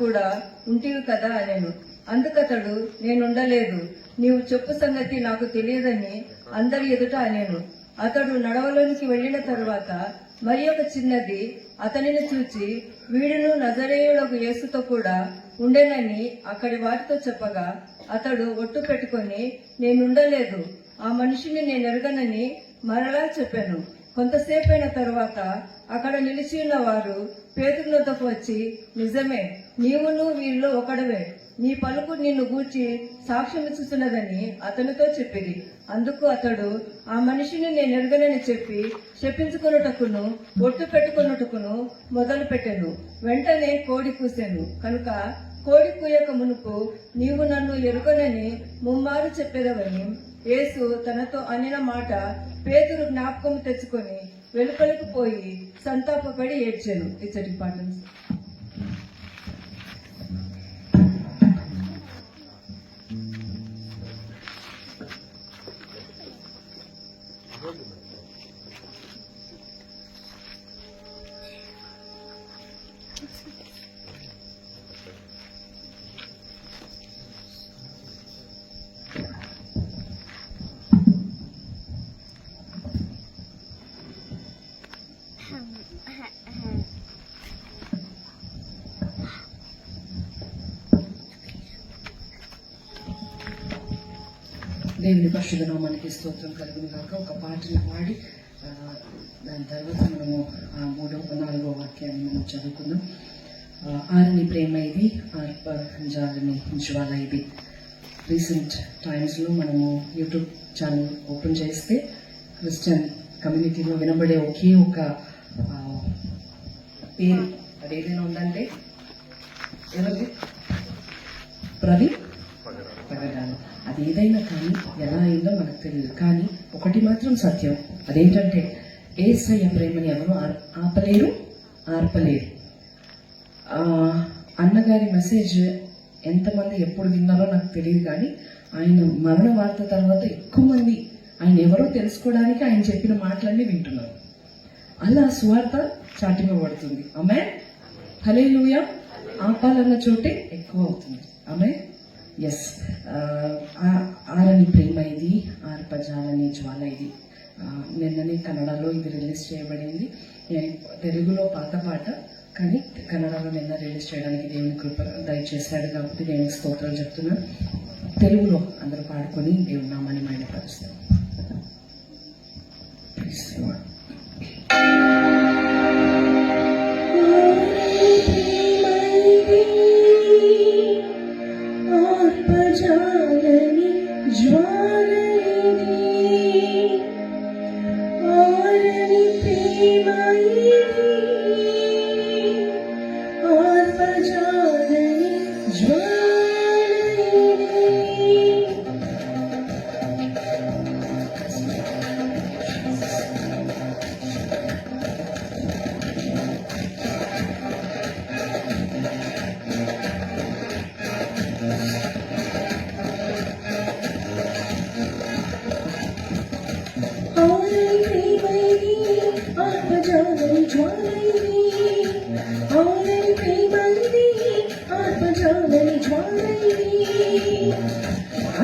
కూడా ఉంటివి కదా అనేను. అందుకతడు, నేనుండలేదు, నీవు చెప్పు సంగతి నాకు తెలియదని అందరి ఎదుట అనేను. అతడు నడవలోనికి వెళ్లిన తరువాత మరి ఒక చిన్నది అతనిని చూచి, వీడును నజరేయుడకు యేసుతో కూడా ఉండేనని అక్కడి వారితో చెప్పగా, అతడు ఒట్టు పెట్టుకొని, నేనుండలేదు, ఆ మనిషిని నేనెరగనని మరలా చెప్పాను. కొంతసేపైన తరువాత అక్కడ నిలిచి ఉన్న వారు పేతురు వద్దకు వచ్చి, నిజమే, నీవును వీరిలో ఒకడవే, నీ పలుకు నిన్ను గూర్చి సాక్ష్యమిచ్చుతున్నదని అతనితో చెప్పిరి. అందుకు అతడు, ఆ మనిషిని నేనెరగనని చెప్పి శపించుకొనుటకును ఒట్టు పెట్టుకొనుటకును మొదలు పెట్టెను. వెంటనే కోడి కూసెను. కనుక కోడి కూయక మునుపు నీవు నన్ను ఎరుగనని ముమ్మారు చెప్పేదవని యేసు తనతో అనిన మాట పేతురు జ్ఞాపకం తెచ్చుకొని వెలుపలకు పోయి సంతాపపడి ఏడ్చాను. It's importance. దేవుని పరిశుద్ధ నామానికి స్తోత్రం కలుగును గాక. ఒక పాటను పాడి దాని తర్వాత మనము 3వ 4వ వాక్యాన్ని మనం చదువుకుందాం. ఆరని ప్రేమ ఇది, జాలని జ్వాల ఇది. రీసెంట్ టైమ్స్లో మనము యూట్యూబ్ ఛానల్ ఓపెన్ చేస్తే క్రిస్టియన్ కమ్యూనిటీలో వినబడే ఒకే ఒక పేరు, అదేదైనా ఉందంటే ఎవరిది? ప్రవీణ్ పగడాలు. అది ఏదైనా కానీ ఎలా అయిందో మనకు తెలియదు, కానీ ఒకటి మాత్రం సత్యం, అదేంటంటే యేసయ్య ప్రేమని ఎవరు ఆపలేరు, ఆర్పలేరు. అన్నగారి మెసేజ్ ఎంతమంది ఎప్పుడు విన్నారో నాకు తెలియదు, కానీ ఆయన మరణ వార్త తర్వాత ఎక్కువ మంది ఆయన ఎవరో తెలుసుకోవడానికి ఆయన చెప్పిన మాటలన్నీ వింటున్నారు. అలా సువార్త చాటింపబడుతుంది. ఆమె హల్లెలూయా. ఆపాలన్న చోటే ఎక్కువ అవుతుంది. ఆమె ఎస్. ఆరని ప్రేమ ఇది, ఆర్పజాలని జ్వాల ఇది. నిన్ననే కన్నడలో ఇది రిలీజ్ చేయబడింది. తెలుగులో పాత పాట, కానీ కన్నడలో నిన్న రిలీజ్ చేయడానికి దేవుని కృప దయచేశాడు కాబట్టి దేవుని స్తోత్రాలు చెప్తున్నాను. తెలుగులో అందరూ పాడుకొని దేవుని నామాన్ని మైండపరుస్తాను.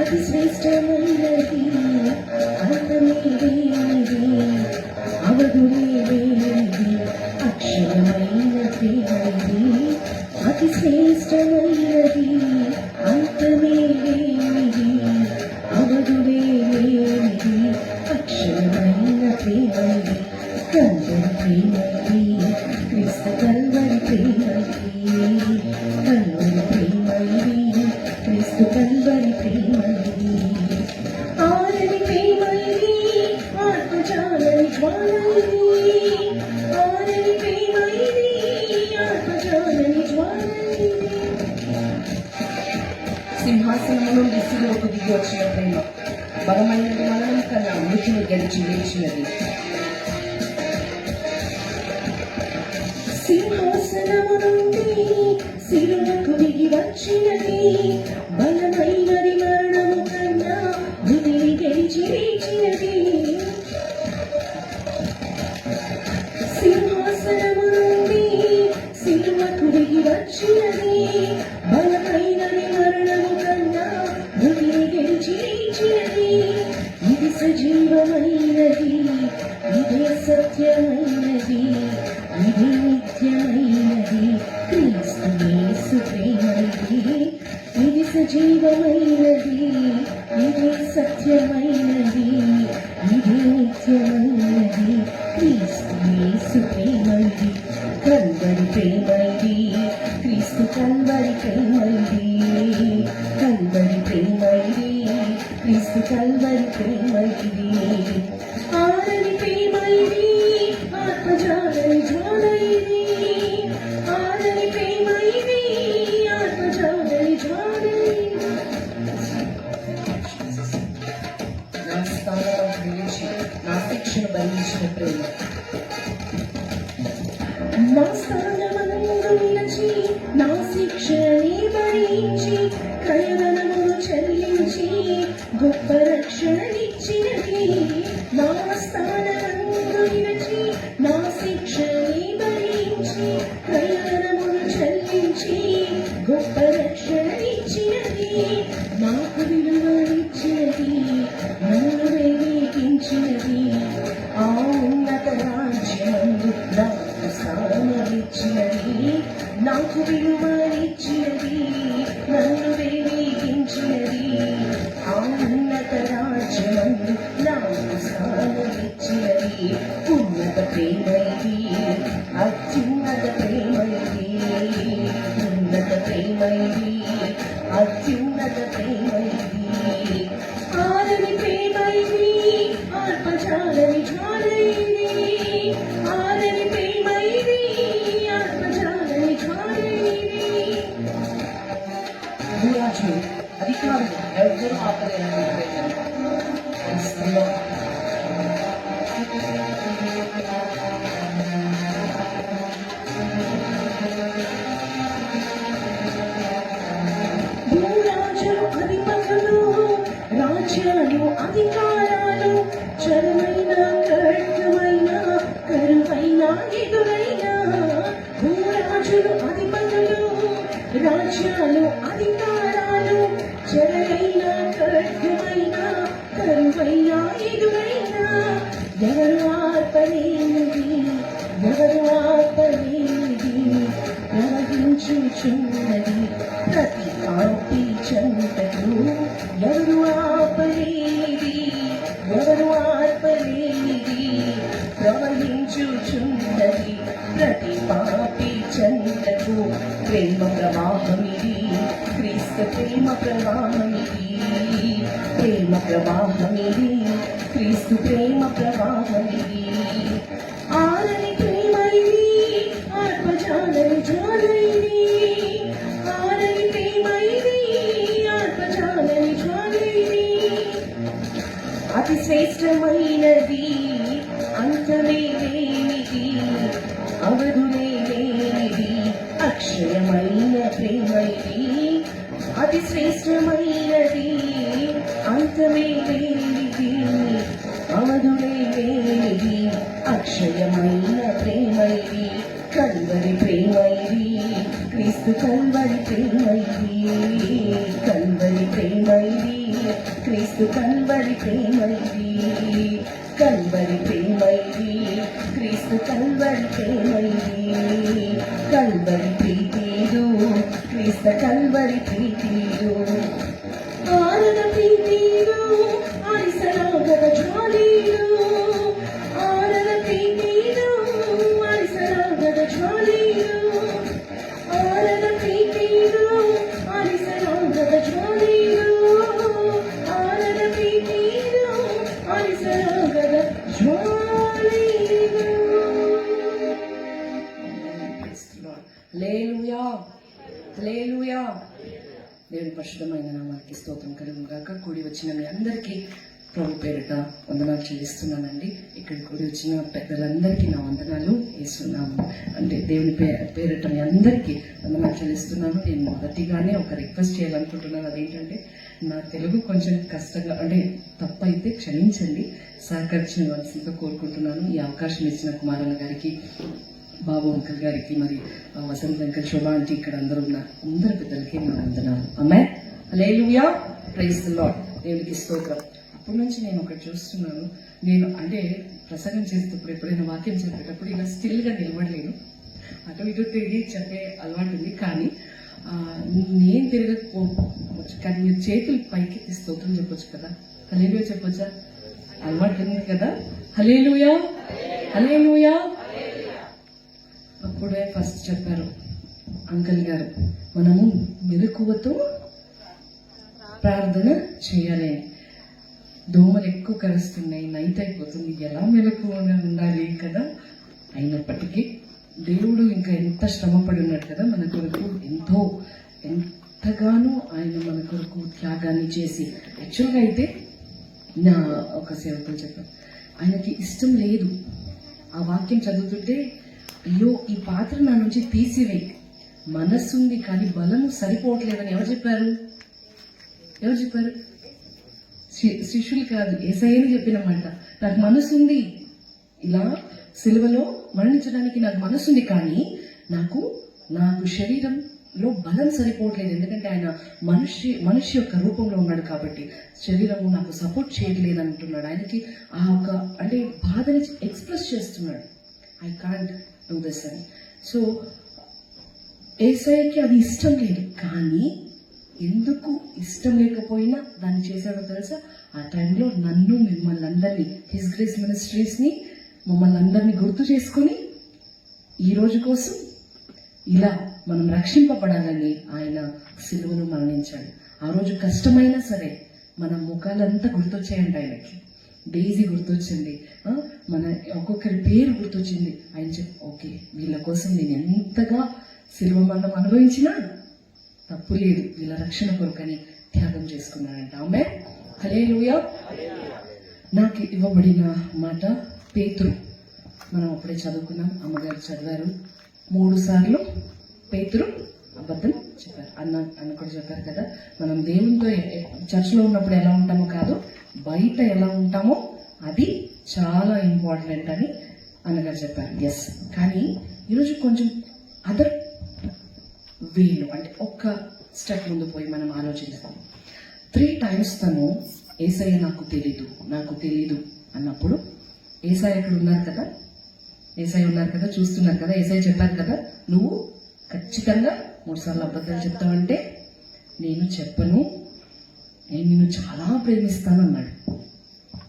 అతి శ్రేష్టమైనది, అంతమేది, అవధులేది, అక్షరమైనది, అతి శ్రేష్టమైనది, అంతమేది, అవధులేది, అక్షరమైనది, కల్వరి ప్రేమది, క్రీస్తు కల్వరి ప్రేమది, కల్వరి ప్రేమది, క్రీస్తు కల్వరి ప్రేమది. ఆరని ప్రేమది, ఆత్మజాలని జ్వాలది, ఆరని ప్రేమది, ఆత్మజాలని జ్వాలది. సింహాసనము నుండి సిలువకు దిగి వచ్చిన ప్రేమ, బలమైనది మరణం కన్నా మృతిని గెలిచి లేచినది. సింహాసనము నుండి సిలువకు దిగి వచ్చినది, బలమైనది మరణము కన్నా మృతిని గెలిచి లేచినది. సింహాసనము నుండి సిలువకు దిగి వచ్చినది, ఇది సజీవమైనది, ఇది సత్యమైనది, ఇది నిత్యమైనది. క్రీస్తు యేసు ప్రేమైది, కల్వరి ప్రేమైది, క్రీస్తు కల్వరి ప్రేమైది, కల్వరి ప్రేమైది, క్రీస్తు కల్వరి ప్రేమైది. ఆరని ప్రేమైది, ఆత్మజాలని జ్వాలైది, ఆరని ప్రేమైది, ఆత్మజాలని జ్వాలైది. నా స్థానంలో నిలిచి నా శిక్షను భరించిన ప్రేమ, నా స్థానమందు నిలిచి నా శిక్షని భరించి క్రయధనమును చెల్లించి గొప్ప రక్షణనిచ్చినది. నా స్థానమందు నిలిచి నా శిక్షని భరించి క్రయధనమును చెల్లించి గొప్ప రక్షణనిచ్చినది. నాకు విలువనిచ్చినది, నన్ను వేగించినది. ఆ ఉన్నత రాజ్యమందు నాకు స్థానమిచ్చినది, నాకు విలువనిచ్చినది, నన్ను వేగించినది. ఆ ఉన్నత రాజ్యమందు నాకు స్థానమిచ్చినది. ఉన్నత ప్రేమైది, అత్యున్నత ప్రేమైది, ఉన్నత ప్రేమైది, అత్యున్నత ప్రేమైది. ఆరని ప్రేమైది, ఆత్మజాలని జ్వాలైది, ఆరని ప్రేమైది, ఆత్మజాలని జ్వాలైది. భూరాజులు అధికారులు ఎవరు ఆపలేరని ప్రేమ. క్రీస్తులో భూరాజులు అధిపతులు, రాజ్యాలు అధికారాలు, చరమైన ఖడ్గమైన కరువైన ఎదురైన. భూరాజులు అధిపతులు, రాజ్యాలు అధికారాలు, చరమైన ఖడ్గమైన కరువైన ఎదురైన. ఎవరు ఆర్పలేనిది, ఎవరు ఆర్పలేనిది, ప్రవహించుచున్నది ప్రతి పాపి చెంతకు. ఎవరు ఆపలేనిది, ఎవరు ఆర్పలేనిది, ప్రవహించుచున్నది ప్రతి పాపి చెంతకు. ప్రేమ ప్రవాహమిది, క్రీస్తు ప్రేమ ప్రవాహమిది, ప్రేమ ప్రవాహమిది, క్రీస్తు ప్రేమ ప్రవాహమిది. ఆరని ప్రేమైది, ఆత్మజాలని జ్వాలైది, ఆరని ప్రేమైది, ఆత్మజాలని జ్వాలైది. అతి శ్రేష్టమైనది, అంతమే లేనిది, అవధులే లేనిది, అక్షయమైన ప్రేమైది. అతి శ్రేష్టమైనది, అంతమే లేనిది, అవధులే లేనిది, అక్షయమైన ప్రేమైది. కల్వరి ప్రేమైది, క్రీస్తు కల్వరి ప్రేమైది, కల్వరి ప్రేమైది, క్రీస్తు కల్వరి ప్రేమైది, కల్వరి ప్రేమైది, క్రీస్తు కల్వరి ప్రేమైది. కల్వరి ప్రీతిదు, క్రీస్తు కల్వరి ప్రీతిదు. ఆరన ప్రీతిదు, అరిసలాగద జ్వాలీదు, ఆరన ప్రీతిదు, అరిసలాగద జ్వాలీదు, ఆరన ప్రీతిదు, అరిసలాగద జ్వాలీదు, ఆరన ప్రీతిదు, అరిసలాగద జ్వాలీదు. హల్లెలూయా, హల్లెలూయా. దేవుని పరిశుద్ధమైన నామానికి స్తోత్రం కలుగును గాక. కూడి వచ్చిన మీ అందరికీ ప్రభు పేరిట వందనాలు చెల్లిస్తున్నానండి. ఇక్కడ కూడి వచ్చిన పెద్దలందరికీ నా వందనాలు ఇస్తున్నాము. అంటే దేవుని పేరిట మీ అందరికీ వందనాలు చెల్లిస్తున్నాను. నేను మొదటిగానే ఒక రిక్వెస్ట్ చేయాలనుకుంటున్నాను. అదేంటంటే, నా తెలుగు కొంచెం కష్టంగా, అంటే తప్పైతే క్షమించండి, సహకరించవలసిందిగా కోరుకుంటున్నాను. ఈ అవకాశం ఇచ్చిన కుమారన్న గారికి, బాబు అంకల్ గారికి, మరి వసంత అంకల్, శోభా ఆంటీ, ఇక్కడ అందరూ ఉన్న అందరి పెద్దలకి నా వందనాలు. ఆమేన్, హల్లెలూయా, ప్రైజ్ ది లార్డ్. దేవునికి స్తోత్రం. అప్పటి నుంచి నేను ఒకటి చూస్తున్నాను. నేను అంటే ప్రసంగం చేసేటప్పుడు, ఎప్పుడైనా వాక్యం చెప్పేటప్పుడు ఇలా స్టిల్గా నిలబడలేను, అటు ఇటు తిరిగి చెప్పే అలవాటు ఉంది. కానీ నేను తిరగకపోవచ్చు, కానీ మీరు చేతులు పైకి స్తోత్రం చెప్పొచ్చు కదా, హల్లెలూయా చెప్పొచ్చా? అలవాటు ఉంది కదా, హల్లెలూయా హల్లెలూయా. అప్పుడే ఫస్ట్ చెప్పారు అంకల్ గారు, మనము మెలకువతో ప్రార్థన చేయాలి. దోమలు ఎక్కువ కరుస్తున్నాయి, నైట్ అయిపోతుంది, ఎలా మెలకువగా ఉండాలి కదా. అయినప్పటికీ దేవుడు ఇంకా ఎంత శ్రమపడి ఉన్నాడు కదా మన కొరకు, ఎంతగానో ఆయన మన కొరకు త్యాగాన్ని చేసి. యాక్చువల్గా అయితే నా ఒక సేవకులు చెప్పారు, ఆయనకి ఇష్టం లేదు. ఆ వాక్యం చదువుతుంటే అయ్యో ఈ పాత్ర నా నుంచి తీసివేయి, మనస్సుంది కానీ బలము సరిపోవట్లేదని ఎవరు చెప్పారు? శిష్యులు కాదు, యేసయ్యని చెప్పిన మాట. నాకు మనసుంది, ఇలా సిలువలో మరణించడానికి నాకు మనసుంది, కానీ నాకు శరీరంలో బలం సరిపోవట్లేదు. ఎందుకంటే ఆయన మనిషి యొక్క రూపంలో ఉన్నాడు కాబట్టి శరీరము నాకు సపోర్ట్ చేయట్లేదు అంటున్నాడు. ఆయనకి ఆ ఒక అంటే బాధని ఎక్స్ప్రెస్ చేస్తున్నాడు, ఐ కాంట్ డూ దిస్ అని. సో యేసయ్యకి అది ఇష్టం లేదు, కానీ ఎందుకు ఇష్టం లేకపోయినా దాన్ని చేశాడో తెలుసా? ఆ టైంలో నన్ను, మిమ్మల్ని అందరినీ, హిస్ గ్రేస్ మినిస్ట్రీస్ని, మమ్మల్ని అందరినీ గుర్తు చేసుకొని ఈ రోజు కోసం ఇలా మనం రక్షింపబడాలని ఆయన సిలువను మరణించాడు. ఆ రోజు కష్టమైనా సరే మన ముఖాలంతా గుర్తొచ్చాయండి ఆయనకి. డేజీ గుర్తొచ్చింది, మన ఒక్కొక్కరి పేరు గుర్తొచ్చింది. ఆయన ఓకే, వీళ్ళ కోసం నేను ఎంతగా సిలువ మరణం అనుభవించినా తప్పు లేదు, వీళ్ళ రక్షణ కొరకని త్యాగం చేసుకున్నాడంట. ఆమె హల్లెలూయా. నాకు ఇవ్వబడిన మాట పేతురు, మనం అప్పుడే చదువుకున్నాం, అమ్మగారు చదివారు. 3 సార్లు పేతురు అబద్ధం చెప్పారు. అన్న కూడా చెప్పారు కదా, మనం దేవునితో చర్చిలో ఉన్నప్పుడు ఎలా ఉంటామో కాదు, బయట ఎలా ఉంటామో అది చాలా ఇంపార్టెంట్ అని అన్నగారు చెప్పారు. ఎస్, కానీ ఈరోజు కొంచెం అదర్ వేలు, అంటే ఒక్క స్టెప్ ముందు పోయి మనం ఆలోచిస్తాం. 3 times తను యేసయ్య నాకు తెలీదు అన్నప్పుడు యేసయ్య ఇక్కడ ఉన్నారు కదా, చూస్తున్నారు కదా. యేసయ్య చెప్పారు కదా, నువ్వు ఖచ్చితంగా 3 సార్లు అబద్ధాలు చెప్తావంటే నేను చెప్పను, నేను నిన్ను చాలా ప్రేమిస్తాను అన్నాడు.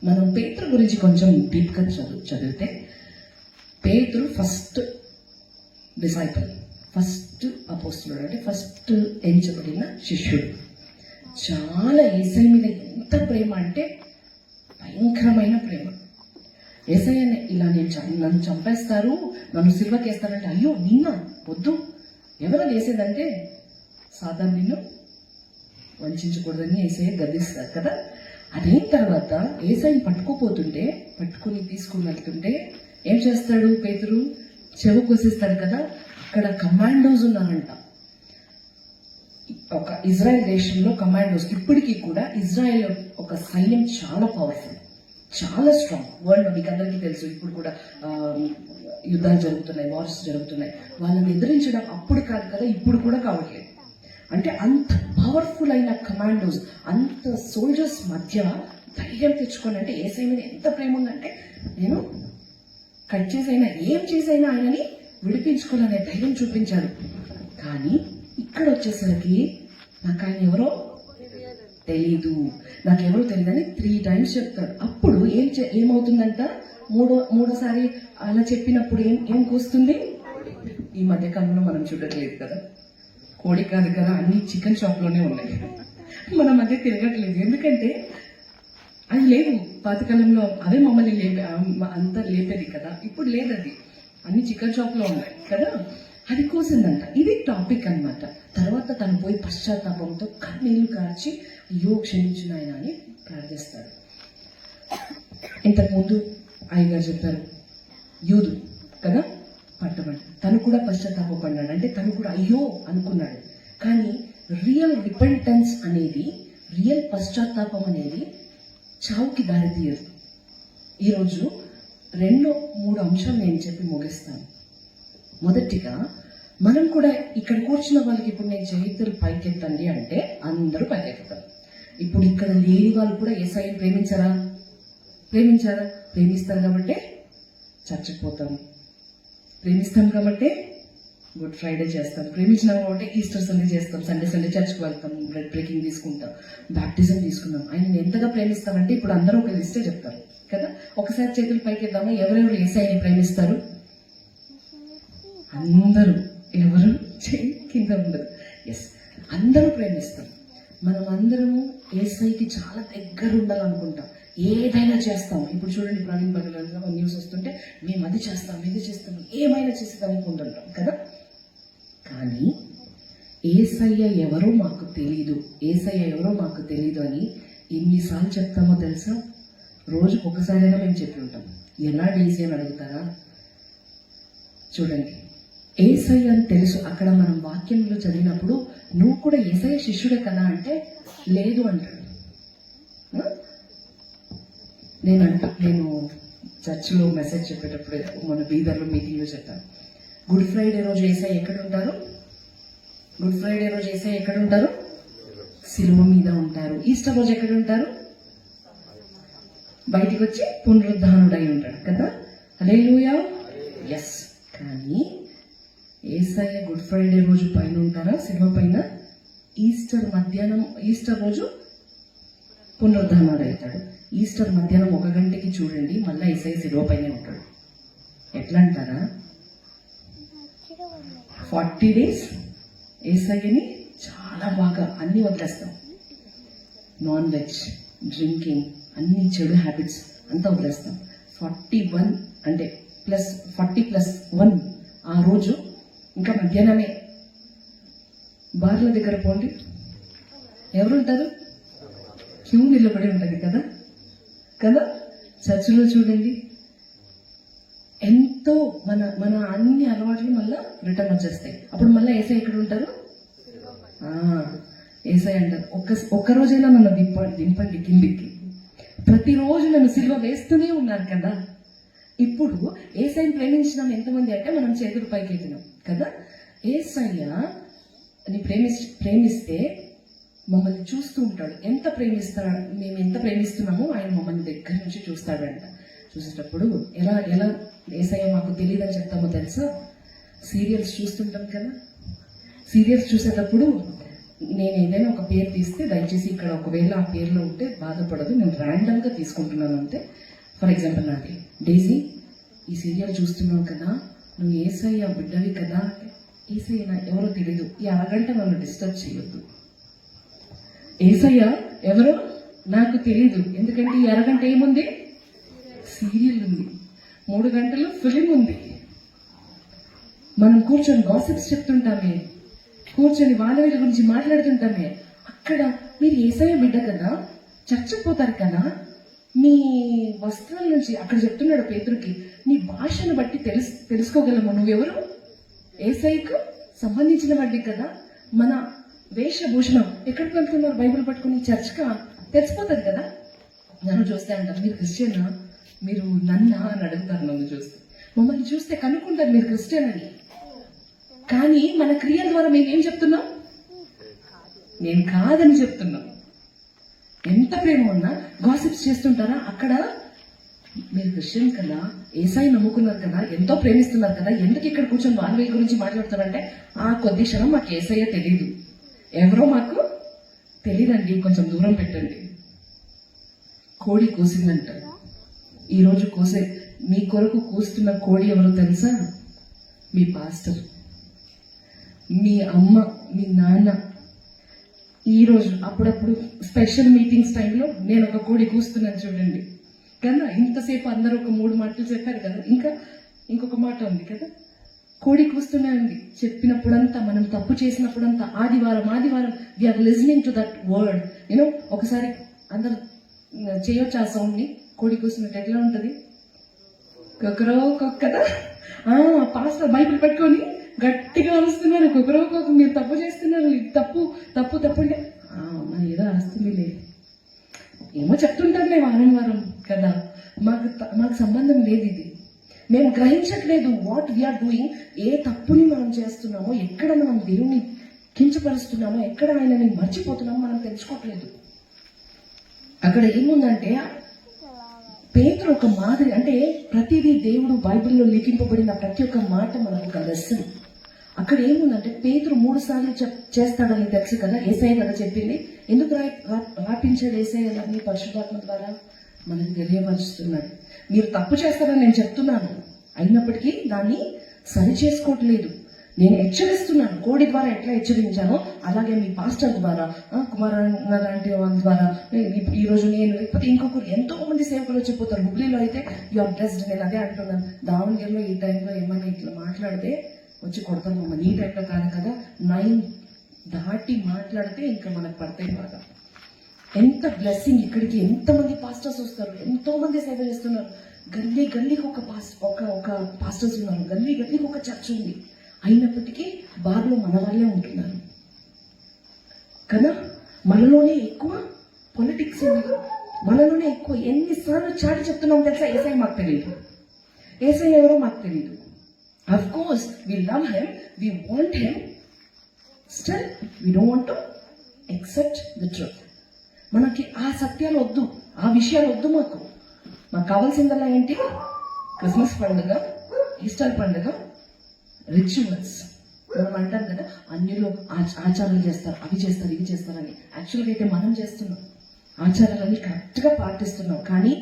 మనం పేతురు గురించి కొంచెం డీప్గా చదివితే, పేతురు ఫస్ట్ డిసైపుల్, ఫస్ట్ అపోస్తులుడు, అంటే ఫస్ట్ ఎంచబడిన శిష్యుడు. చాలా యేసయ్య మీద ఎంత ప్రేమ అంటే భయంకరమైన ప్రేమ. యేసయ్య ఇలా నన్ను చంపేస్తారు, నన్ను సిల్వకేస్తారంటే అయ్యో నిన్న వద్దు, ఎవరు వేసేదంటే సాతాను నిన్ను వంచకూడదని యేసయ్య గద్దిస్తారు కదా. అదైన తర్వాత యేసయ్యని పట్టుకుని తీసుకుని వెళ్తుంటే ఏం చేస్తాడు పేతురు? చెవు కోసేస్తాడు కదా. అక్కడ కమాండోస్ ఉన్నారంట. ఒక ఇజ్రాయెల్ దేశంలో కమాండోస్, ఇప్పటికీ కూడా ఇజ్రాయెల్ ఒక సైన్యం చాలా పవర్ఫుల్, చాలా స్ట్రాంగ్. వరల్డ్ మీకు అందరికీ తెలుసు, ఇప్పుడు కూడా యుద్ధాలు జరుగుతున్నాయి, వార్స్ జరుగుతున్నాయి. వాళ్ళని ఎదిరించడం అప్పుడు కాదు కదా, ఇప్పుడు కూడా కావట్లేదు. అంటే అంత పవర్ఫుల్ అయిన కమాండోస్, అంత సోల్జర్స్ మధ్య ధైర్యం తెచ్చుకొని, అంటే యేసయ్య మీద ఎంత ప్రేమ ఉందంటే నేను కట్ చేసైనా ఏం చేసైనా ఆయనని విడిపించుకోవాలనే ధైర్యం చూపించాడు. కానీ ఇక్కడ వచ్చేసరికి నాకు ఆయన ఎవరో తెలీదు, నాకెవరో తెలియదని 3 times చెప్తాడు. అప్పుడు ఏమవుతుందంట? మూడోసారి అలా చెప్పినప్పుడు ఏం కూస్తుంది? ఈ మధ్యకాలంలో మనం చూడట్లేదు కదా, కోడి కాదు కదా, అన్ని చికెన్ షాప్లోనే ఉన్నాయి, మన మధ్య తిరగట్లేదు. ఎందుకంటే అది లేదు, పాతకాలంలో అవే మమ్మల్ని అంతా లేపేది కదా, ఇప్పుడు లేదు, అది అన్ని చికెన్ షాప్లో ఉన్నాయి కదా. అది కోసిందంట. ఇది టాపిక్ అన్నమాట. తర్వాత తను పోయి పశ్చాత్తాపంతో కన్నీళ్లు కార్చి అయ్యో క్షమించిన ఆయన అని ప్రార్థిస్తాడు. ఇంతకుముందు అయ్యగారు చెప్పారు, యూదు కదా పట్టబడి, తను కూడా పశ్చాత్తాపడ్డాడు. అంటే తను కూడా అయ్యో అనుకున్నాడు. కానీ రియల్ రిపెంటెన్స్ అనేది, రియల్ పశ్చాత్తాపం అనేది చావుకి దారితీయదు. ఈరోజు 2-3 అంశాలు నేను చెప్పి ముగిస్తాను. మొదటిగా మనం కూడా ఇక్కడ కూర్చున్న వాళ్ళకి ఇప్పుడు నేను చేతులు పైకెత్తండి అంటే అందరూ పైకెత్తారు. ఇప్పుడు ఇక్కడ లేని వాళ్ళు కూడా యేసయ్యని ప్రేమించారా? ప్రేమిస్తారు కాబట్టి చచ్చిపోతాం, ప్రేమిస్తాం కాబట్టి గుడ్ ఫ్రైడే చేస్తాం, ప్రేమించినాం కాబట్టి ఈస్టర్ సండే చేస్తాం, సండే సండే చర్చ్కి వెళ్తాం, బ్రెడ్ బ్రేకింగ్ తీసుకుంటాం, బ్యాప్టిజం తీసుకున్నాం. ఆయన ఎంతగా ప్రేమిస్తామంటే ఇప్పుడు అందరూ ఒక లిస్టే చెప్తారు కదా. ఒకసారి చేతులు పైకి ఇద్దామా, ఎవరెవరు యేసయ్యని ప్రేమిస్తారు? అందరూ, ఎవరు చేయి కింద ఉండదు. ఎస్, అందరూ ప్రేమిస్తాం. మనం అందరము యేసయ్యకి చాలా దగ్గర ఉండాలనుకుంటాం, ఏదైనా చేస్తాం. ఇప్పుడు చూడండి, ప్రవీణ్ బగల న్యూస్ వస్తుంటే మేము అది చేస్తాం, ఇది చేస్తాం, ఏమైనా చేసేదానికి ఉంటుంటాం కదా. కానీ యేసయ్య ఎవరో మాకు తెలీదు, యేసయ్య ఎవరో మాకు తెలీదు అని ఎన్నిసార్లు చెప్తామో తెలుసా? రోజుకు ఒకసారైనా మేము చెప్పి ఉంటాం. ఎలా డీసీ అని అడుగుతారా? చూడండి, యేసయ్య అని తెలుసు. అక్కడ మనం వాక్యంలో చదివినప్పుడు నువ్వు కూడా యేసయ్య శిష్యుడే కదా అంటే లేదు అంటాడు. నేను చర్చిలో మెసేజ్ చెప్పేటప్పుడు మన బీదర్లో మీటింగ్లో చెప్పాను, గుడ్ ఫ్రైడే రోజు యేసయ్య ఎక్కడ ఉంటారు? గుడ్ ఫ్రైడే రోజు యేసయ్య ఎక్కడ ఉంటారు? సిలువ మీద ఉంటారు. ఈస్టర్ రోజు ఎక్కడ ఉంటారు? బయటికి వచ్చి పునరుద్ధానుడై ఉంటాడు కదా. హల్లెలూయా. ఎస్. కానీ యేసయ్య గుడ్ ఫ్రైడే రోజు పైన ఉంటారా? సిలువ పైన. ఈస్టర్ రోజు పునరుద్ధానుడు అవుతాడు. ఈస్టర్ మధ్యాహ్నం 1 గంటకి చూడండి, మళ్ళీ యేసయ్య సిలువ పైనే ఉంటాడు. ఎట్లా అంటారా? 40 days యేసయ్యని చాలా బాగా అన్ని వదిలేస్తాం. నాన్ వెజ్, డ్రింకింగ్, అన్ని చెడు హ్యాబిట్స్ అంతా వదిలేస్తాం. 41 అంటే +40+1 ఆ రోజు ఇంకా మధ్యాహ్నమే. బార్ల దగ్గర పోండి, ఎవరు ఉంటారు? క్యూ నిలబడి ఉంటుంది కదా కదా. చర్చిలో చూడండి, ఎంతో మన అన్ని అలవాట్లు మళ్ళీ రిటర్న్ వచ్చేస్తాయి. అప్పుడు మళ్ళీ యేసయ్య ఎక్కడ ఉంటారు? యేసయ్య అంటారు, ఒక్క రోజైనా నన్ను దింపండి కిందికి. ప్రతిరోజు నన్ను సిలువ వేస్తూనే ఉన్నారు కదా. ఇప్పుడు యేసయ్యని ప్రేమించినాం ఎంతమంది అంటే మనం చేతులు పైకి ఎత్తినాం కదా. యేసయ్యని ప్రేమిస్తే మమ్మల్ని చూస్తూ ఉంటాడు. మేము ఎంత ప్రేమిస్తున్నామో ఆయన మమ్మల్ని దగ్గర నుంచి చూస్తాడంట. చూసేటప్పుడు ఎలా యేసయ్య మాకు తెలియదని చెప్తామో తెలుసా? సీరియల్స్ చూస్తుంటాం కదా. సీరియల్స్ చూసేటప్పుడు నేను ఏదైనా ఒక పేరు తీస్తే దయచేసి ఇక్కడ ఒకవేళ ఆ పేరులో ఉంటే బాధపడదు, నేను ర్యాండమ్గా తీసుకుంటున్నాను అంతే. ఫర్ ఎగ్జాంపుల్ నాది డేజీ, ఈ సీరియల్ చూస్తున్నావు కదా, నువ్వు యేసయ్య బిడ్డవి కదా. యేసయ్య ఎవరో తెలీదు, ఈ అరగంట నన్ను డిస్టర్బ్ చేయొద్దు. యేసయ్య ఎవరో నాకు తెలీదు, ఎందుకంటే ఈ అరగంట ఏముంది? సీరియల్ ఉంది, 3 గంటలు ఫిలిం ఉంది. మనం కూర్చొని గాసిప్స్ చెప్తుంటామే, కూర్చొని వాళ్ళ గురించి మాట్లాడుతుంటామే. అక్కడ మీరు యేసయ్య బిడ్డ కదా, చర్చకు పోతారు కదా, మీ వస్త్రాల నుంచి అక్కడ చెప్తున్నాడు పేతురుకి, నీ భాషను బట్టి తెలుసుకోగలము నువ్వెవరు? యేసయ్యకు సంబంధించిన వాడివి కదా. మన వేషభూషణం, ఎక్కడికి వెళ్తున్నారు బైబిల్ పట్టుకుని? చర్చ్గా తెలిసిపోతుంది కదా. నన్ను చూస్తే అంటారు, మీరు క్రిస్టియనా, మీరు నన్నా అని అడుగుతారు. నన్ను చూస్తే, మమ్మల్ని చూస్తే కనుక్కుంటారు మీరు క్రిస్టియన్ అని. కానీ మన క్రియల ద్వారా మేమేం చెప్తున్నాం? నేను కాదని చెప్తున్నాం. ఎంత ప్రేమ ఉన్నా గాసిప్స్ చేస్తుంటారా? అక్కడ మీరు క్రిస్టియన్ కదా, యేసయ్య నమ్ముకున్నారు కదా, ఎంతో ప్రేమిస్తున్నారు కదా, ఎందుకు ఇక్కడ కూర్చొని వాళ్ళ గురించి మాట్లాడుతున్నారంటే ఆ కొద్ది క్షణం మాకు యేసయ్య తెలీదు, ఎవరో మాకు తెలీదండి, కొంచెం దూరం పెట్టండి. కోడి కోసిందంట. ఈరోజు మీ కొరకు కూస్తున్న కోడి ఎవరో తెలుసా? మీ పాస్టర్, మీ అమ్మ, మీ నాన్న. ఈరోజు అప్పుడప్పుడు స్పెషల్ మీటింగ్స్ టైంలో నేను ఒక కోడి కూస్తున్నాను చూడండి కదా. ఇంతసేపు అందరూ ఒక 3 మాటలు చెప్పారు కదా, ఇంకొక మాట ఉంది కదా. కోడి కూస్తూనే ఉంది. చెప్పినప్పుడంతా, మనం తప్పు చేసినప్పుడంతా, ఆదివారం we are listening to that word. ఒకసారి అందరు చేయొచ్చు ఆ సౌండ్ ని. కోడి కూస్తున్నట్టు ఎట్లా ఉంటది? కొకరో కదా. పాస్టర్ బైబిల్ పెట్టుకొని గట్టిగా అరుస్తున్నారు, కొకరో మీరు తప్పు చేస్తున్నారు, తప్పు తప్పు తప్పు అంటే మన ఏదో అరుస్తుందిలే, ఏమో చెప్తుంటారులే వారం కదా. మాకు సంబంధం లేదు ఇది. మేము గ్రహించట్లేదు వాట్ వీఆర్ డూయింగ్. ఏ తప్పుని మనం చేస్తున్నామో, ఎక్కడ మనం దేవుని కించపరుస్తున్నామో, ఎక్కడ ఆయనని మర్చిపోతున్నామో మనం తెలుసుకోవట్లేదు. అక్కడ ఏముందంటే పేతురు ఒక మాదిరి, అంటే ప్రతిదీ దేవుడు బైబిల్లో లిఖింపబడిన ప్రతి ఒక్క మాట మనకు ఒక లెసన్. అక్కడ ఏముందంటే పేతురు 3 సార్లు చేస్తాడని తెలుసు కదా, యేసయ్య కదా చెప్పింది. ఎందుకు రాపించాడు యేసయ్య గారిని పరిశుద్ధాత్మ ద్వారా? మనకు తెలియపరుస్తున్నాడు. మీరు తప్పు చేస్తారని నేను చెప్తున్నాను, అయినప్పటికీ దాన్ని సరి చేసుకోవట్లేదు. నేను హెచ్చరిస్తున్నాను. కోడి ద్వారా ఎట్లా హెచ్చరించానో అలాగే మీ పాస్టర్ ద్వారా, కుమారన్న లాంటి వాళ్ళ ద్వారా, ఈ రోజు నేను లేకపోతే ఇంకొకరు ఎంతో మంది సేవకులు వచ్చిపోతారు. హుబ్లీలో అయితే యు ఆర్ బ్లెస్డ్. నేను అదే అంటున్నాను. దావణగిరిలో ఈ టైంలో ఏమైనా ఇట్లా మాట్లాడితే వచ్చి కొడతాం మమ్మల్ని. ఈ టైంలో కాదు కదా, 9 దాటి మాట్లాడితే ఇంకా మనకు పడతాయి బాగా. ఎంత బ్లెస్సింగ్! ఇక్కడికి ఎంతమంది పాస్టర్స్ వస్తారు, ఎంతో మంది సేవ చేస్తున్నారు. గల్లీ గల్లీకి ఒక పాస్టర్స్ ఉన్నారు, గల్లీ గల్లీకి ఒక చర్చ్ ఉంది. అయినప్పటికీ బాధలో మన వాళ్ళే ఉంటున్నారు కదా. మనలోనే ఎక్కువ పొలిటిక్స్ ఉంది, మనలోనే ఎక్కువ. ఎన్నిసార్లు చాటి చెప్తున్నాం తెలుసా? యేసయ్య మాకు తెలియదు, యేసయ్య ఎవరో మాకు తెలియదు. Of course we love him, we want him, still we don't want to accept the truth. మనకి ఆ సత్యాలు వద్దు, ఆ విషయాలు వద్దు. మాకు కావాల్సిందల్లా ఏంటి? క్రిస్మస్ పండుగ, ఈస్టర్ పండుగ, రిచువల్స్. మనం అంటాం కదా, అన్నిలో ఆచారాలు చేస్తారు, అవి చేస్తారు, ఇవి చేస్తారని. యాక్చువల్గా అయితే మనం చేస్తున్నాం, ఆచారాలన్నీ కరెక్ట్గా పాటిస్తున్నాం, కానీ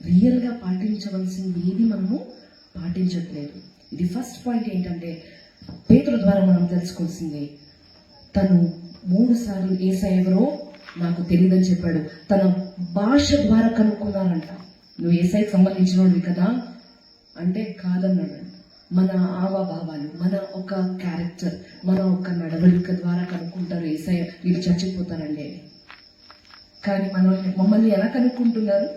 రియల్గా పాటించవలసింది ఏది మనము పాటించట్లేదు. ఇది ఫస్ట్ పాయింట్. ఏంటంటే పేతురు ద్వారా మనం తెలుసుకోవాల్సింది, తను 3 సార్లు యేసయ్య ఎవరో నాకు తెలియదని చెప్పాడు. తన భాష ద్వారా కనుక్కున్నానంట. నువ్వు యేసయ్యకి సంబంధించినోడివి కదా అంటే కాదన్నాడు. మన ఆవాభావాలు, మన ఒక క్యారెక్టర్, మన ఒక నడవడిక ద్వారా కనుక్కుంటారు యేసయ్య వీళ్ళు చచ్చిపోతారండి అని. కానీ మమ్మల్ని ఎలా కనుక్కుంటున్నారు?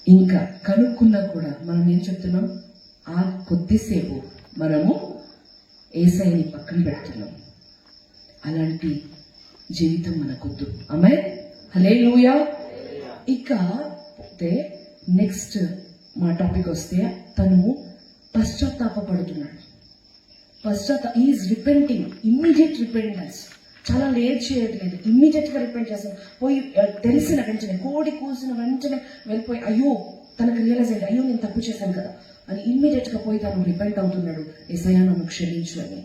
ఇంకా కనుక్కున్నా కూడా మనం ఏం చెప్తున్నాం? ఆ కొద్దిసేపు మనము యేసయ్యని పక్కన పెడుతున్నాం. అలాంటి జీవితం మనకొద్దు. ఆమేన్, హల్లెలూయా. ఇక నెక్స్ట్ మా టాపిక్ వస్తే, తను పశ్చాత్తాపడుతున్నాడు. Is repenting, immediate repentance. చాలా లేట్ చేయట్లేదు, ఇమ్మీడియట్ గా రిపెంట్ చేస్తాను. పోయి తెలిసిన వెంటనే, కోడి కూసిన వెంటనే వెళ్ళిపోయి, అయ్యో తనకు రియలైజ్ అయ్యింది, అయ్యో నేను తప్పు చేశాను కదా అని ఇమ్మీడియట్ గా పోయి తను రిపెంట్ అవుతున్నాడు. యేసయ్యా నన్ను క్షమించు అని.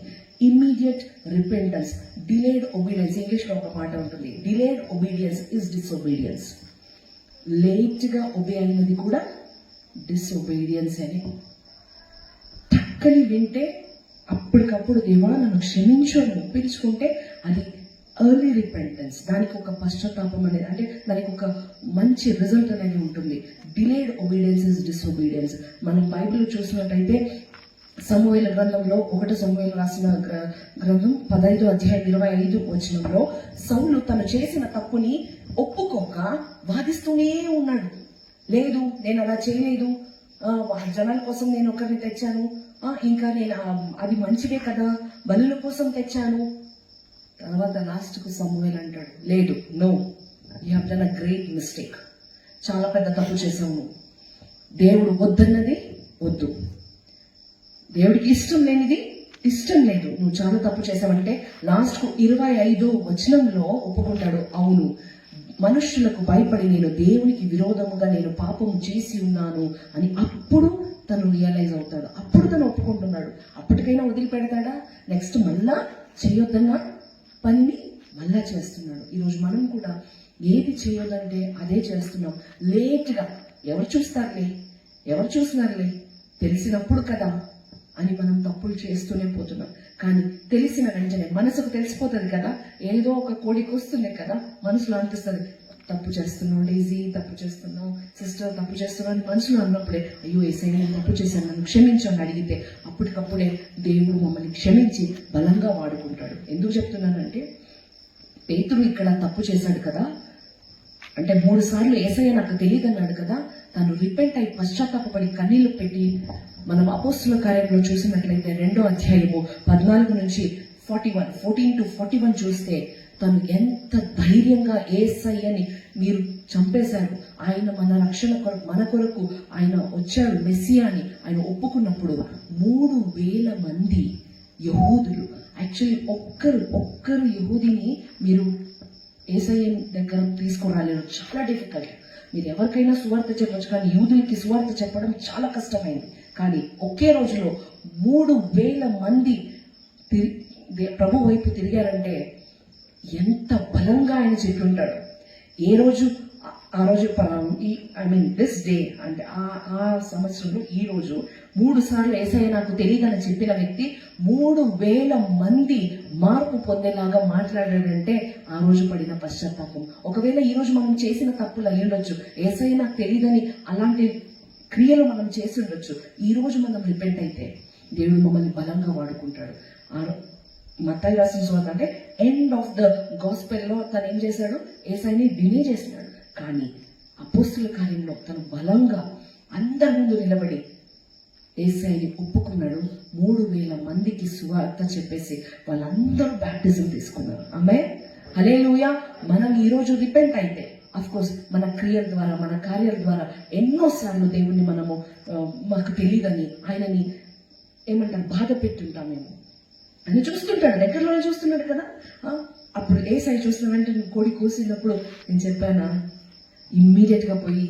Immediate repentance, delayed obedience. English లో ఒక మాట ఉంటుంది, delayed obedience is disobedience. Late గా ఒబే అయినది కూడా డిసొబీడియన్స్ అని. టక్కని వింటే అప్పటికప్పుడు దేవా నన్ను క్షమించు అని ఒప్పించుకుంటే అది ఎర్లీ రిపెంటెన్స్. దానికి ఒక పశ్చాత్తాపం అనేది, అంటే దానికి ఒక మంచి రిజల్ట్ అనేది ఉంటుంది. Delayed obedience is disobedience. మనం బైబిల్ చూసినట్టయితే సమూయేలు గ్రంథంలో, 1 సమూయేలు రాసిన గ్రంథం 15వ అధ్యాయం 25వ వచనంలో, సౌలు తను చేసిన తప్పుని ఒప్పుకోక వాదిస్తూనే ఉన్నాడు. లేదు నేను అలా చేయలేదు, జనాల కోసం నేను ఒకరిని తెచ్చాను, ఇంకా నేను అది మంచిదే కదా, బలుల కోసం తెచ్చాను. తర్వాత లాస్ట్కు సమూయేలు అంటాడు, లేదు, no, you have done a great mistake. చాలా పెద్ద తప్పు చేసావు. దేవుడు వద్దన్నది వద్దు, దేవుడికి ఇష్టం లేనిది ఇష్టం లేదు, నువ్వు చాలా తప్పు చేసావంటే లాస్ట్కు 25వ వచనంలో ఒప్పుకుంటాడు, అవును మనుష్యులకు భయపడి నేను దేవునికి విరోధముగా నేను పాపము చేసి ఉన్నాను అని. అప్పుడు తను రియలైజ్ అవుతాడు, అప్పుడు తను ఒప్పుకుంటున్నాడు. అప్పటికైనా వదిలిపెడతాడా? నెక్స్ట్ మళ్ళా చేయొద్దన్న పనిని మళ్ళా చేస్తున్నాడు. ఈరోజు మనం కూడా ఏది చేయొద్దంటే అదే చేస్తున్నాం. లేట్గా ఎవరు చూస్తున్నారులే తెలిసినప్పుడు కదా అని మనం తప్పులు చేస్తూనే పోతున్నాం. కానీ తెలిసిన వెంటనే మనసుకు తెలిసిపోతుంది కదా, ఏదో ఒక కోడికి వస్తుంది కదా, మనసులో అనిపిస్తుంది తప్పు చేస్తున్నావు డేజీ, తప్పు చేస్తున్నావు సిస్టర్, తప్పు చేస్తున్నావు అని మనసులో అన్నప్పుడే, అయ్యో యేసయ్య నేను తప్పు చేశాను, నన్ను క్షమించు అని అడిగితే అప్పటికప్పుడే దేవుడు మమ్మల్ని క్షమించి బలంగా వాడుకుంటాడు. ఎందుకు చెప్తున్నానంటే, పేతురు ఇక్కడ తప్పు చేశాడు కదా, అంటే 3 సార్లు యేసయ్య నాకు తెలియదన్నాడు కదా, తను రిపెంట్ అయి పశ్చాత్తాపడి కన్నీళ్లు పెట్టి, మనం అపోస్తుల కార్యంలో చూసినట్లయితే 2వ అధ్యాయము 14 నుంచి 14 to 41 చూస్తే, తను ఎంత ధైర్యంగా యేసయ్యని మీరు చంపేశారు, ఆయన మన రక్షణ కొరకు, మన కొరకు ఆయన వచ్చాడు మెస్సియా అని ఆయన ఒప్పుకున్నప్పుడు 3,000 మంది యహూదులు, యాక్చువల్లీ ఒక్కరు యహూదిని మీరు యేసయ్య దగ్గర తీసుకురాలేరు, చాలా డిఫికల్ట్. మీరు ఎవరికైనా సువార్త చెప్పొచ్చు, కానీ యూదులకి సువార్త చెప్పడం చాలా కష్టమైంది. కానీ ఒకే రోజులో 3,000 మంది ప్రభు వైపు తిరిగారంటే ఎంత బలంగా ఆయన చెప్పి ఉంటాడు. ఆ రోజు దిస్ డే అంటే ఆ సంవత్సరంలో ఈ రోజు 3 సార్లు యేసయ్య నాకు తెలియదని చెప్పిన వ్యక్తి 3,000 మంది మార్పు పొందేలాగా మాట్లాడాడంటే ఆ రోజు పడిన పశ్చాత్తాపం. ఒకవేళ ఈ రోజు మనం చేసిన తప్పులు అయి ఉండొచ్చు, యేసయ్య నాకు తెలియదని అలాంటి క్రియలు మనం చేసి ఉండొచ్చు. ఈ రోజు మనం రిపెంట్ అయితే దేవుడు మమ్మల్ని బలంగా వాడుకుంటాడు. మత్తయి రాసిన సువార్త అంటే ఎండ్ ఆఫ్ ద గాస్పెల్లో తను ఏం చేశాడు, యేసయ్యని డినే చేసినాడు. కానీ అపోస్తుల కార్యంలో తను బలంగా అందరి ముందు నిలబడి యేసయ్యని ఒప్పుకున్నాడు. 3,000 మందికి సువార్త చెప్పేసి వాళ్ళందరూ బ్యాప్టిజం తీసుకున్నారు. ఆమేన్, హల్లెలూయా. మనం ఈ రోజు రిపెంట్ అయితే అఫ్ కోర్స్ మన క్రియల ద్వారా మన కార్యాల ద్వారా ఎన్నోసార్లు దేవుణ్ణి మనము మాకు తెలియదని ఆయనని ఏమంటారు బాధ పెట్టుంటామేమో. ఆయన చూస్తుంటాడు, దగ్గరలోనే చూస్తున్నాడు కదా. అప్పుడు యేసయ్య చూసిన వెంటనే కోడి కూసినప్పుడు నేను చెప్పానా, ఇమ్మీడియట్ గా పోయి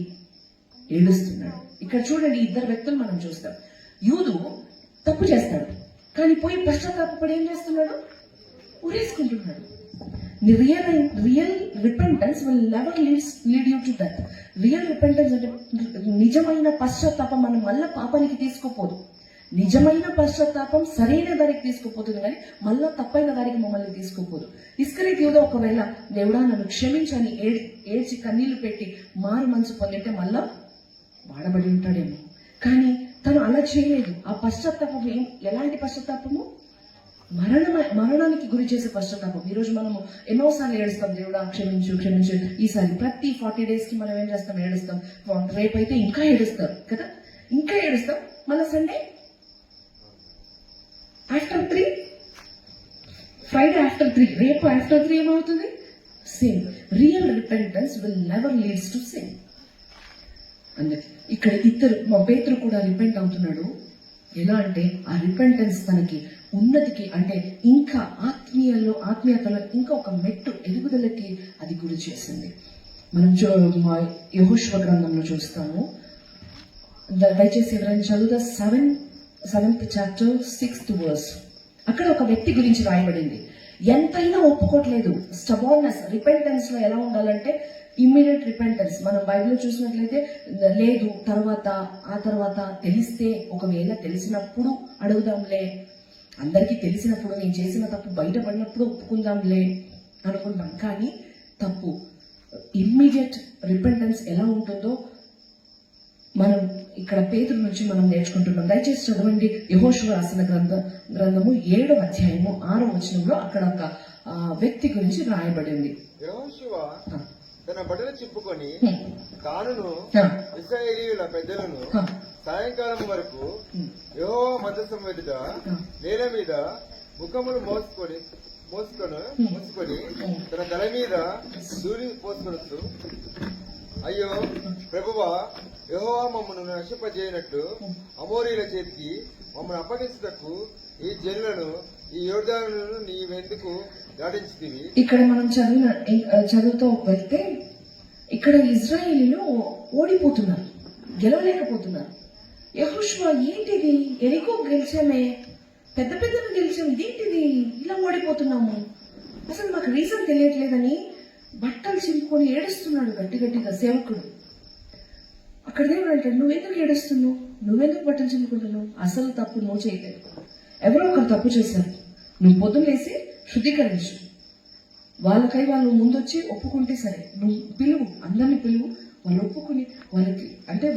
ఏడుస్తున్నాడు. ఇక్కడ చూడండి, 2 వ్యక్తులు మనం చూస్తాం. యూదు తప్పు చేస్తాడు, కానీ పోయి పశ్చాత్తాపడి ఏం చేస్తున్నాడు, ఉరేసుకుంటున్నాడు. Real repentance will never lead you to that. Real repentance అంటే నిజమైన పశ్చాత్తాపం మనం మళ్ళా పాపానికి తీసుకోపోదు. నిజమైన పశ్చాత్తాపం సరైన దారికి తీసుకుపోతుంది, కానీ మళ్ళా తప్పైన దారికి మమ్మల్ని తీసుకోపోదు. ఇస్కరియోతు యూదా ఒకవేళ దేవుడా నన్ను క్షమించని ఏడ్చి కన్నీళ్లు పెట్టి మారు మనసు పొందితే మళ్ళా వాడబడి ఉంటాడేమో. కానీ తను అలా చేయలేదు. ఆ పశ్చాత్తాపం ఎలాంటి పశ్చాత్తాపము, మరణానికి గురి చేసే పశ్చాత్తాపం. ఈరోజు మనము ఎన్నోసార్లు ఏడుస్తాం, దేవుడా క్షమించు. ఈసారి ప్రతి 40 days కి మనం ఏం చేస్తాం, ఏడుస్తాం. రేపైతే ఇంకా ఏడుస్తాం కదా, ఇంకా ఏడుస్తాం. మళ్ళీ సండే ఆఫ్టర్ 3, ఫ్రైడే ఆఫ్టర్ 3, రేపు ఆఫ్టర్ 3 ఏమవుతుంది, same. Real repentance will never leads to sin. అందుకే ఇక్కడ పేతురు కూడా రిపెంట్ అవుతున్నాడు. ఎలా అంటే ఆ రిపెంటెన్స్ తనకి ఉన్నతికి అంటే ఇంకా ఆత్మీయతలో ఇంకా ఒక మెట్టు ఎదుగుదలకి అది గురి చేసింది. మనం యెహోషువ గ్రంథంలో చూస్తాము. దయచేసి ఎవరైనా చదువుతా 7th chapter 6th verse. అక్కడ ఒక వ్యక్తి గురించి రాయబడింది. ఎంతైనా ఒప్పుకోవట్లేదు. స్టబార్నెస్. రిపెంటెన్స్ లో ఎలా ఉండాలంటే ఇమ్మీడియట్ రిపెంటెన్స్. మనం బైబిల్లో చూసినట్లయితే లేదు, ఆ తర్వాత తెలిస్తే, ఒకవేళ తెలిసినప్పుడు అడుగుదాంలే, అందరికీ తెలిసినప్పుడు నేను చేసిన తప్పు బయటపడినప్పుడు ఒప్పుకుందాంలే అనుకుంటాం. కానీ తప్పు. ఇమ్మీడియట్ రిపెంటెన్స్ ఎలా ఉంటుందో మనం ఇక్కడ పేతురు నుంచి మనం నేర్చుకుంటున్నాం. దయచేసి చదవండి యెహోషువ రాసిన గ్రంథము 7వ అధ్యాయము 6వ వచనంలో అక్కడ ఒక వ్యక్తి గురించి రాయబడింది. యెహోషువ తన బట్టలు చింపుకొని తానును ఇశ్రాయేలీయుల పెద్దలను సాయంకాలం వరకు యెహోవా మందసం ఎదుట నేల మీద ముఖములు మోసుకొని తన తల మీద ధూళి పోసుకొనొచ్చు. అయ్యో ప్రభువా, యెహోవా మమ్మను నశింపజేయనట్లు అమోరీల చేతికి మమ్మల్ని అప్పగించుటకు ఈ జనులను ఈ యోర్దానులను నీవెందుకు దాటించితివి. ఇక్కడ మనం చదువుతూ వెళ్తే ఇక్కడ ఇజ్రాయేలీలు ఓడిపోతున్నారు, గెలవలేకపోతున్నారు. యెహోషువ ఏంటిది, ఎరికో గెలిచామే, పెద్దగా గెలిచాము, ఇదేంటిది ఇలా ఓడిపోతున్నాము, అసలు మాకు రీజన్ తెలియట్లేదని బట్టలు చింపుకొని ఏడుస్తున్నాడు గట్టిగా సేవకుడు. అక్కడ దేవుడు అంటాడు, నువ్వెందుకు ఏడుస్తున్నావు, నువ్వెందుకు బట్టలు చింపుకుంటున్నావు, అసలు తప్పు నువ్వు చేయలేదు, ఎవరో ఒకరు తప్పు చేశారు, నువ్వు పొద్దున్నేసి శుద్ధీకరించు, వాళ్ళకై వాళ్ళు ముందొచ్చి ఒప్పుకుంటే సరే, నువ్వు పిలువు, అందరినీ పిలువు, వాళ్ళు ఒప్పుకుని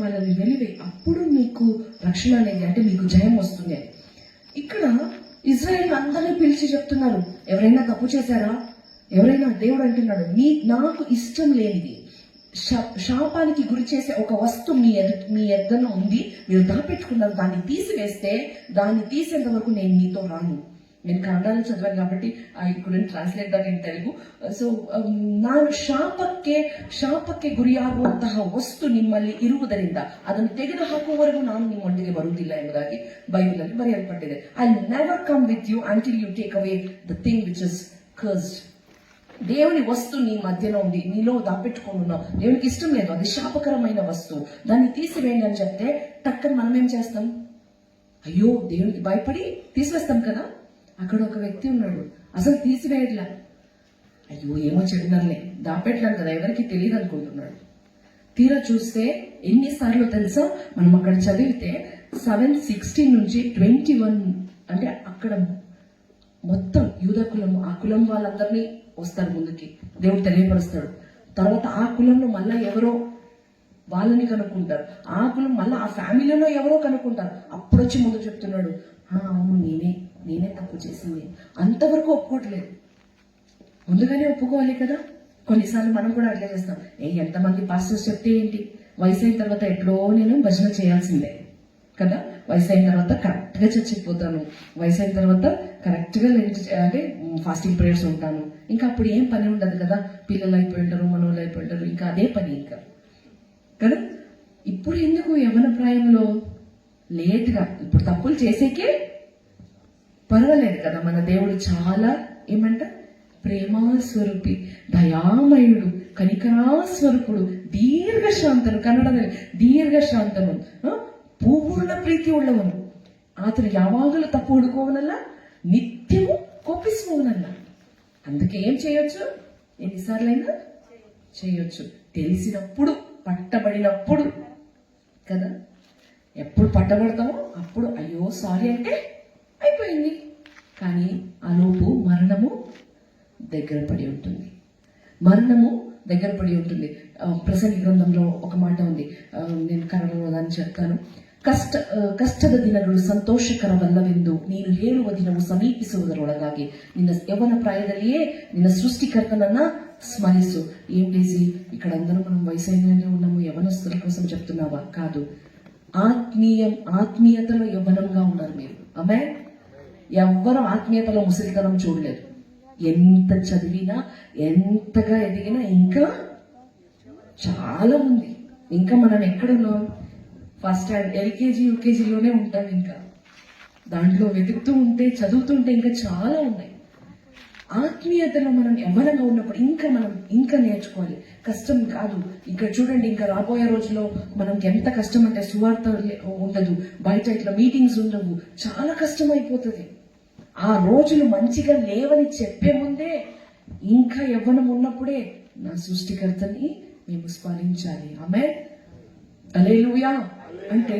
వాళ్ళని వెలివేయి, అప్పుడు నీకు రక్షణ అనేది అంటే నీకు జయం వస్తుంది అని. ఇక్కడ ఇజ్రాయేల్ అందరినీ పిలిచి చెప్తున్నారు, ఎవరైనా తప్పు చేశారా, ఎవరైనా దేవుడు అంటున్నాడు నాకు ఇష్టం లేనిది శాపానికి గురి చేసే ఒక వస్తువు మీ ఎద్దన ఉంది, మీరు దాపెట్టుకున్నారు, దాన్ని తీసివేస్తే దాన్ని తీసేంత వరకు నేను మీతో రాను. నేను కన్నడలో చదివాను కాబట్టి I couldn't translate that in Telugu. So ನಾನು ಶಾಪಕ್ಕೆ ಗುರಿಯಾಗುವಂತಹ ವಸ್ತು ನಿಮ್ಮಲ್ಲಿ ಇರುವುದರಿಂದ ಅದನ್ನು ತೆಗೆದುಹಾಕುವವರೆಗೂ ನಾನು ನಿಮ್ಮೊಂದಿಗೆ ಬರುವುದಿಲ್ಲ ಎಂಬುದಾಗಿ ಬೈಬಲ್ ಅಲ್ಲಿ ಬರೆಯಲ್ಪಟ್ಟಿದೆ. I never come with you until you take away the thing which is cursed. దేవుని వస్తువు నీ మధ్యలో ఉంది, నీలో దాపెట్టుకున్నావు, దేవునికి ఇష్టం లేదు, అది శాపకరమైన వస్తువు, దాన్ని తీసివేయండి అని చెప్తే టక్కని మనం ఏం చేస్తాం, అయ్యో దేవునికి భయపడి తీసివేస్తాం కదా. అక్కడ ఒక వ్యక్తి ఉన్నాడు, అసలు తీసివేయట్లా. అయ్యో ఏమో చెడున్నారులే, దాపెట్టాను కదా, ఎవరికి తెలియదు అనుకుంటున్నాడు. తీరా చూస్తే ఎన్నిసార్లు తెలుసా, మనం అక్కడ చదివితే 7:16 నుంచి 21, అంటే అక్కడ మొత్తం యూద కులం, ఆ కులం వాళ్ళందరినీ వస్తారు ముందుకి, దేవుడు తెలియపరుస్తాడు. తర్వాత ఆ కులంలో మళ్ళా ఎవరో వాళ్ళని కనుక్కుంటారు, ఆ కులం మళ్ళీ ఆ ఫ్యామిలీలో ఎవరో కనుక్కుంటారు. అప్పుడు వచ్చి ముందు చెప్తున్నాడు, అవును నేనే తప్పు చేసింది. అంతవరకు ఒప్పుకోవట్లేదు, ముందుగానే ఒప్పుకోవాలి కదా. కొన్నిసార్లు మనం కూడా అట్లా చేస్తాం, ఎంతమంది పాస్టర్స్ చెప్తే ఏంటి, వయసు అయిన తర్వాత ఎప్పుడో నేను భజన చేయాల్సిందే కదా, వయసు అయిన తర్వాత కరెక్ట్ గా చచ్చిపోతాను, వయసు అయిన తర్వాత కరెక్ట్ గా అంటే ఫాస్టింగ్ ప్రేయర్స్ ఉంటాను, ఇంకా అప్పుడు ఏం పని ఉండదు కదా, పిల్లలు అయిపోయి ఉంటారు, మనోళ్ళు అయిపోయి ఉంటారు, ఇంకా అదే పని ఇంకా కదా. ఇప్పుడు ఎందుకు యవ్వన ప్రాయంలో లేట్గా, ఇప్పుడు తప్పులు చేసేకే పర్వాలేదు కదా. మన దేవుడు చాలా ఏమంట, ప్రేమాస్వరూపి, దయామయుడు, కనికరాస్వరూపుడు, దీర్ఘశాంతను, కన్నడದಲ್ಲಿ దీర్ఘశాంతను, పూర్ణ ప్ರೀತಿ ಉಳ್ಳವನು, ಆತನು ಯಾವಾಗಲೂ ತಪ್ಪು ಹುಡುಕುವವನಲ್ಲ, నిత్యము కోపిస్తువనಲ್ಲ. అందుకే ఏం చేయొచ్చు, ఎన్నిసార్లైనా చేయొచ్చు, తెలిసినప్పుడు, పట్టబడినప్పుడు కదా. ఎప్పుడు పట్టబడతామో అప్పుడు అయ్యో సారీ అంటే అయిపోయింది. కానీ ఆలోపు మరణము దగ్గర పడి ఉంటుంది, మరణము దగ్గర పడి ఉంటుంది. ప్రసంగి గ్రంథంలో ఒక మాట ఉంది, నేను కన్నడలో దాన్ని చెప్తాను. ಕಷ್ಟದ ದಿನಗಳು ಸಂತೋಷಕರವಲ್ಲವೆಂದು ನೀನು ಹೇಳುವ ದಿನವು ಸಮೀಪಿಸುವುದರೊಳಗಾಗಿ ನಿನ್ನ ಯೌವನ ಪ್ರಾಯದಲ್ಲಿಯೇ ನಿನ್ನ సృష్టికర్తనన్న స్మరిసు. ఏం డేసి ఇక్కడ అందరూ మనం వయసైన ఉన్నాము, యవనస్తుల కోసం చెప్తున్నావా? కాదు, ఆత్మీయతలో యవ్వనంగా ఉన్నారు మీరు. ఆమె ఎవ్వరూ ఆత్మీయతలో ముసలితనం చూడలేదు. ఎంత చదివినా, ఎంతగా ఎదిగినా ఇంకా చాలా ఉంది. ఇంకా మనం ఎక్కడున్నాం, ఫస్ట్ స్టాండర్డ్, ఎల్కేజీ, యూకేజీలోనే ఉంటాం. ఇంకా దాంట్లో వెతుకుతూ ఉంటే, చదువుతుంటే ఇంకా చాలా ఉన్నాయి. ఆత్మీయతలో మనం యవ్వనంగా ఉన్నప్పుడు ఇంకా నేర్చుకోవాలి. కష్టం కాదు. ఇక్కడ చూడండి, ఇంకా రాబోయే రోజుల్లో మనకి ఎంత కష్టం అంటే, సువార్త ఉండదు, బయట ఇట్లా మీటింగ్స్ ఉండవు, చాలా కష్టం అయిపోతుంది. ఆ రోజులు మంచిగా లేవని చెప్పే ముందే, ఇంకా యవ్వనం ఉన్నప్పుడే నా సృష్టికర్తని మేము స్మరించాలి. ఆమె హల్లెలూయా. అంటే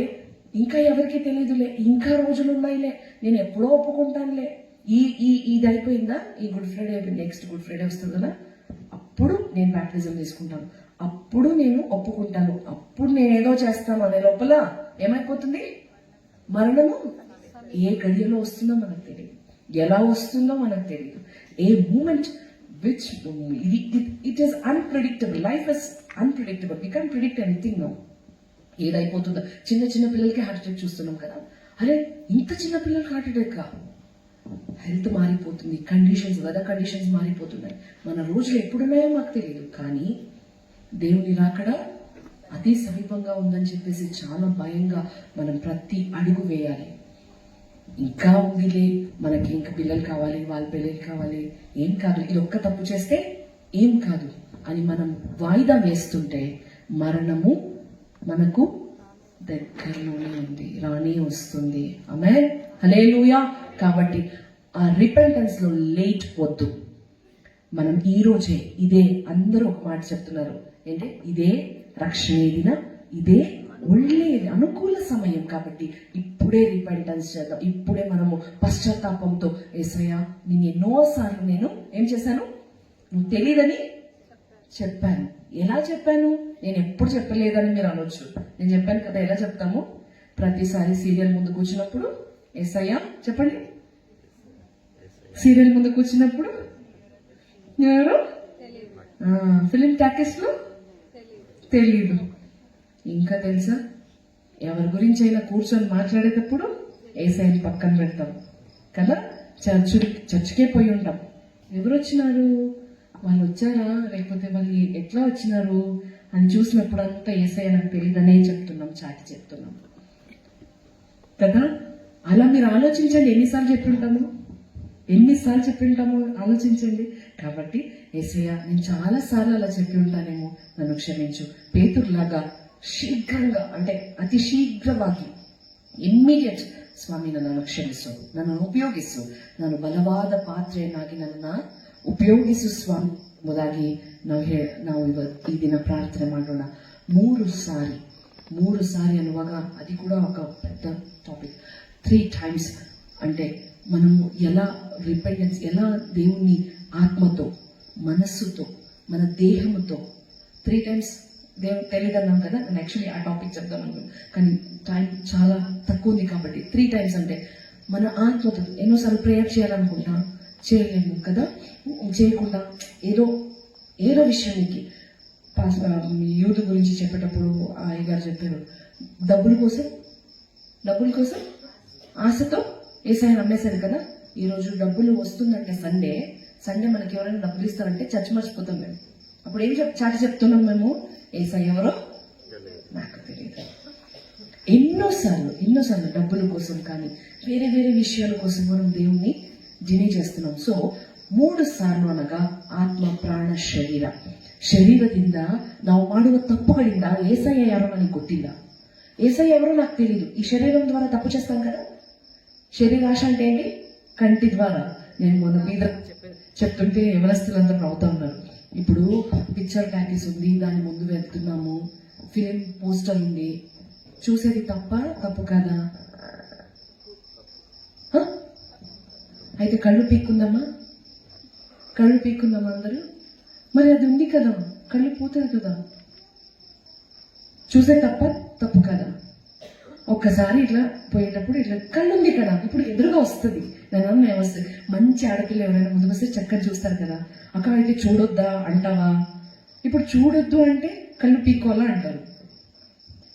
ఇంకా ఎవరికి తెలియదులే, ఇంకా రోజులు ఉన్నాయిలే, నేను ఎప్పుడో ఒప్పుకుంటానులే. ఇది అయిపోయిందా, ఈ గుడ్ ఫ్రైడే అయిపోయింది, నెక్స్ట్ గుడ్ ఫ్రైడే వస్తుంది కదా, అప్పుడు నేను బ్యాప్టిజం తీసుకుంటాను, అప్పుడు నేను ఒప్పుకుంటాను, అప్పుడు నేను ఏదో చేస్తాను అనే లోపల ఏమైపోతుంది, మరణము ఏ గడియలో వస్తుందో మనకు తెలియదు, ఎలా వస్తుందో మనకు తెలియదు. A moment which it is unpredictable. Life is unpredictable. We can't predict anything now. ఏదైపోతుందో, చిన్న పిల్లలకి హార్ట్ అటాక్ చూస్తున్నాం కదా. అరే ఇంత చిన్న పిల్లలకి హార్ట్ అటాక్, హెల్త్ మారిపోతుంది, వెదర్ కండిషన్స్ మారిపోతున్నాయి. మన రోజులు ఎప్పుడున్నాయో మాకు తెలియదు, కానీ దేవుని రాకడ అతి సమీపంగా ఉందని చెప్పేసి చాలా భయంగా మనం ప్రతి అడుగు వేయాలి. ఇంకా ఉందిలే, మనకి ఇంకా పిల్లలు కావాలి, వాళ్ళ పిల్లలు కావాలి, ఏం కాదు, ఇది ఒక్క తప్పు చేస్తే ఏం కాదు అని మనం వాయిదా వేస్తుంటే మరణము మనకు దగ్గరలోనే ఉంది, రానే వస్తుంది. ఆమేన్, హల్లెలూయా. కాబట్టి ఆ రిపెంటెన్స్ లో లేట్ వద్దు. మనం ఈ రోజే, ఇదే, అందరూ ఒక మాట చెప్తున్నారు ఏంటంటే, ఇదే రక్షణే దిన, ఇదే ఒళ్ళేది అనుకూల సమయం. కాబట్టి ఇప్పుడే రిపెంటెన్స్ చేద్దాం, ఇప్పుడే మనము పశ్చాత్తాపంతో, యేసయ్యా నేను ఎన్నోసార్లు నేను ఏం చేశాను, నువ్వు తెలియదని చెప్పాను. ఎలా చెప్పాను, నేను ఎప్పుడు చెప్పలేదని మీరు అనొచ్చు. నేను చెప్పాను కదా ఎలా చెప్తాము, ప్రతిసారి సీరియల్ ముందు కూర్చున్నప్పుడు యేసయ్యా చెప్పండి, సీరియల్ ముందు కూర్చున్నప్పుడు ఎవరు, ఫిలిం టాకీస్ లో తెలీదు. ఇంకా తెలుసా, ఎవరి గురించి అయినా కూర్చొని మాట్లాడేటప్పుడు యేసయ్యని పక్కన పెడతాం కదా. చర్చికే పోయి ఉంటాం, ఎవరు వచ్చినారు, వాళ్ళు వచ్చారా, లేకపోతే వాళ్ళు ఎట్లా వచ్చినారు అని చూసినప్పుడు అంతా యేసయ్య నాకు తెలియదనే చెప్తున్నాం, చాటి చెప్తున్నాం కదా. అలా మీరు ఆలోచించండి, ఎన్నిసార్లు చెప్పి ఉంటాము ఆలోచించండి. కాబట్టి యేసయ్య నేను చాలా సార్లు అలా చెప్పి ఉంటానేమో, నన్ను క్షమించు. పేతురులాగా శీఘ్రంగా, అంటే అతి శీఘ్రವಾಗಿ, ఇమ్మీడియట్ ಸ್ವಾಮಿ ನನ್ನನ್ನು ಕ್ಷಮಿಸು, ನನ್ನನ್ನು ಉಪಯೋಗಿಸು, ನಾನು ಬಲವಾದ ಪಾತ್ರೆಯನ್ನಾಗಿ ನನ್ನನ್ನು ಉಪಯೋಗಿಸು ಸ್ವಾಮಿ ಎಂಬುದಾಗಿ ನಾವು ಇವತ್ತು ಈ ದಿನ ಪ್ರಾರ್ಥನೆ ಮಾಡೋಣ. 3 ಸಾರಿ ಅನ್ನುವಾಗ అది కూడా ఒక పెద్ద టాపిక్. 3 times అంటే మనము ఎలా రిపెంటెన్స్, ఎలా దేవుణ్ణి ఆత్మతో, మనస్సుతో, మన దేహముతో 3 times దేవుడు తెలియదన్నాం కదా. నేను యాక్చువల్లీ ఆ టాపిక్ చెప్దాం అనుకున్నాను, కానీ టైం చాలా తక్కువ ఉంది కాబట్టి 3 times అంటే మన ఆత్మతో ఎన్నోసార్లు ప్రేయర్ చేయాలనుకుంటాం, చేయలేము కదా. చేయకుండా ఏదో విషయానికి యూత్ గురించి చెప్పేటప్పుడు అయ్య గారు చెప్పారు, డబ్బుల కోసం ఆశతో ఏసాయని నమ్మేశారు కదా. ఈరోజు డబ్బులు వస్తుందంటే సండే మనకి ఎవరైనా డబ్బులు ఇస్తారంటే చర్చ మర్చిపోతాం మేము. అప్పుడు ఏం చాటి చెప్తున్నాం మేము, ఏసాయి ఎవరో నాకు తెలియదు. ఎన్నోసార్లు డబ్బుల కోసం కానీ వేరే విషయాల కోసం మనం దేవుణ్ణి డినే చేస్తున్నాం. సో 3 ಸಾರ್ಲು అనగా ಆತ್ಮ ಪ್ರಾಣ ಶರೀರದಿಂದ ನಾವು ಮಾಡುವ ತಪ್ಪುಗಳಿಂದ ಏಸಯ್ಯ ಯಾರೋ ನನಗೆ ಗೊತ್ತಿಲ್ಲ, ఏసయ్య ఎవరో నాకు తెలియదు. ఈ శరీరం ద్వారా తప్పు చేస్తాం కదా. శరీరాశ అంటే ఏంటి? కంటి ద్వారా. నేను మొన్న మీద చెప్తుంటే ఎవరస్తులందరూ నవ్వుతా ఉన్నారు. ఇప్పుడు పిక్చర్ టాకీస్ ఉంది, దాని ముందు వెళ్తున్నాము, ఫిలిం పోస్టర్ ఉంది, చూసేది తప్పు కాదా? అయితే కళ్ళు పీక్కుందామా అందరూ? మరి అది ఉంది కదా, కళ్ళు పోతుంది కదా, చూసే తప్పు కదా. ఒక్కసారి ఇట్లా పోయేటప్పుడు ఇట్లా కళ్ళు ఉంది కదా, ఇప్పుడు ఎదురుగా వస్తుంది, నన్ను వస్తుంది. మంచి ఆడపిల్ల ఎవరైనా ముందు వస్తే చక్కగా చూస్తారు కదా. అక్క అయితే చూడొద్దా అంటావా? ఇప్పుడు చూడొద్దు అంటే కళ్ళు పీక్కోవాలా అంటారు,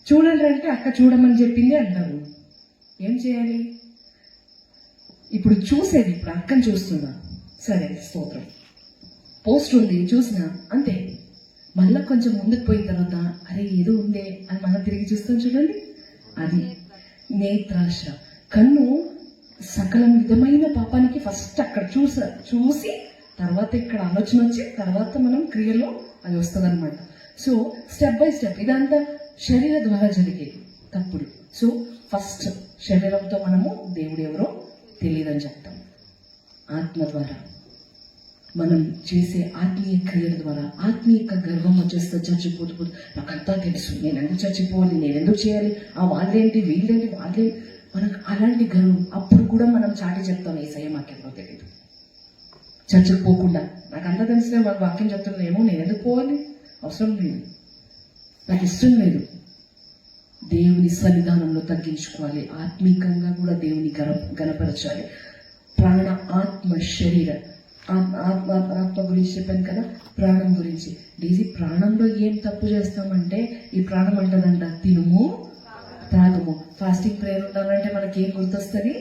చూడండి అంటే అక్క చూడమని చెప్పింది అంటారు. ఏం చేయాలి? ఇప్పుడు చూసేది, ఇప్పుడు అక్కని చూస్తున్నా, సరే స్తోత్రం, పోస్ట్ ఉంది చూసినా అంతే. మళ్ళా కొంచెం ముందుకు పోయిన తర్వాత అరే ఏదో ఉందే అని మళ్ళీ తిరిగి చూస్తాం చూడండి. అది నేత్రాశ. కన్ను సకల విధమైన పాపానికి ఫస్ట్ అక్కడ చూసి తర్వాత ఇక్కడ ఆలోచన వచ్చి తర్వాత మనం క్రియలో అది వస్తుంది అనమాట. సో స్టెప్ బై స్టెప్ ఇదంతా శరీర ద్వారా జరిగేది తప్పుడు. సో ఫస్ట్ శరీరంతో మనము దేవుడు ఎవరో తెలియదని చెప్తాం. ఆత్మ ద్వారా మనం చేసే ఆత్మీయ క్రియల ద్వారా ఆత్మీయ గర్వం వచ్చేస్తే చచ్చిపోతూ నాకంతా తెలుసు, నేను ఎందుకు చచ్చిపోవాలి, నేను ఎందుకు చేయాలి, ఆ వాళ్ళేంటి వీళ్ళేంటి మనకు అలాంటి గర్వం. అప్పుడు కూడా మనం చాటి చెప్తాం ఏసయ్య మాకెవరో తెలియదు. చర్చకు పోకుండా నాకంతా తెలిసిన వాళ్ళ వాక్యం చెప్తున్నానేమో, నేను ఎందుకు పోవాలి, అవసరం లేదు, నాకు ఇష్టం లేదు. దేవుని సన్నిధానంలో తగ్గించుకోవాలి, ఆత్మీకంగా కూడా దేవుని గణపరచాలి. ప్రాణ ఆత్మ శరీర ఆత్మ గురించి చెప్పాను కదా, ప్రాణం గురించి. డీజీ ప్రాణంలో ఏం తప్పు చేస్తామంటే ఈ ప్రాణం అంటదంట తినుము తాగుము. ఫాస్టింగ్ ప్రేయర్ ఉండాలంటే మనకి ఏం గుర్తొస్తుంది?